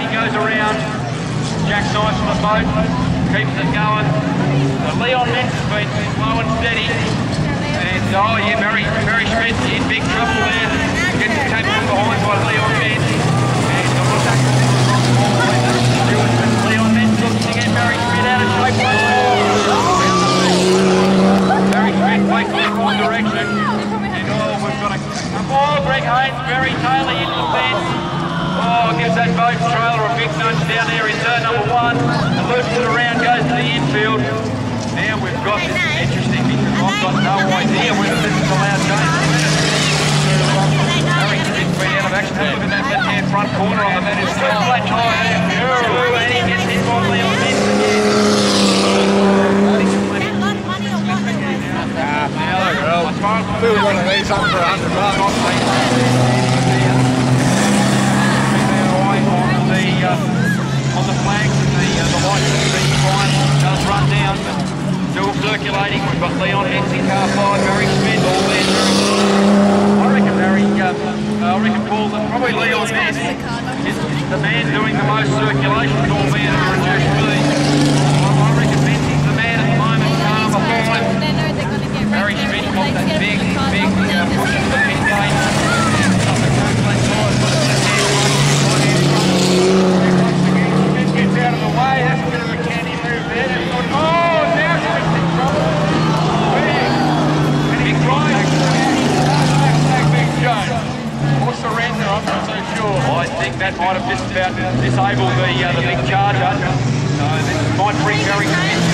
Hasty goes around. Jack Nice on the boat, keeps it going. Leon Metz has been slow and steady. And oh yeah, Barry Schmidt in big trouble there. Gets taken from behind by Leon Metz. And Leon Metz looks to get Barry Schmidt out of shape. Barry Schmidt takes the wrong direction. And oh, we've got a ball. Greg Haynes, Barry Taylor into the fence. Oh, gives that boat trailer a big nudge down there in turn number 1. And loops it around, goes to the infield. Now we've got this interesting because I've got no idea whether this is allowed going. Harry Schmidt's been out of action. Look at that left-hand front corner on the net. It's still flat tire. And he gets hit by Leon Metz again. We were going to leave something for $100. On the flags, the light fine does run down, but still circulating. We've got Leon Metz in car 5, Barry Schmidt all there. I reckon Paul, that probably Leon Metz is the man doing the most circulation, albeit at a reduced speed. I reckon Metz is the man at the moment, car 5. Barry Schmidt wants that big push of the pit gate. Out of the way, that's a bit of a canny move there. Oh, now Schmidt's in trouble. Big contact. Big Jones. Or surrender, I'm not so sure. I think that might have just about disabled the big charger. So this might bring Barry Schmidt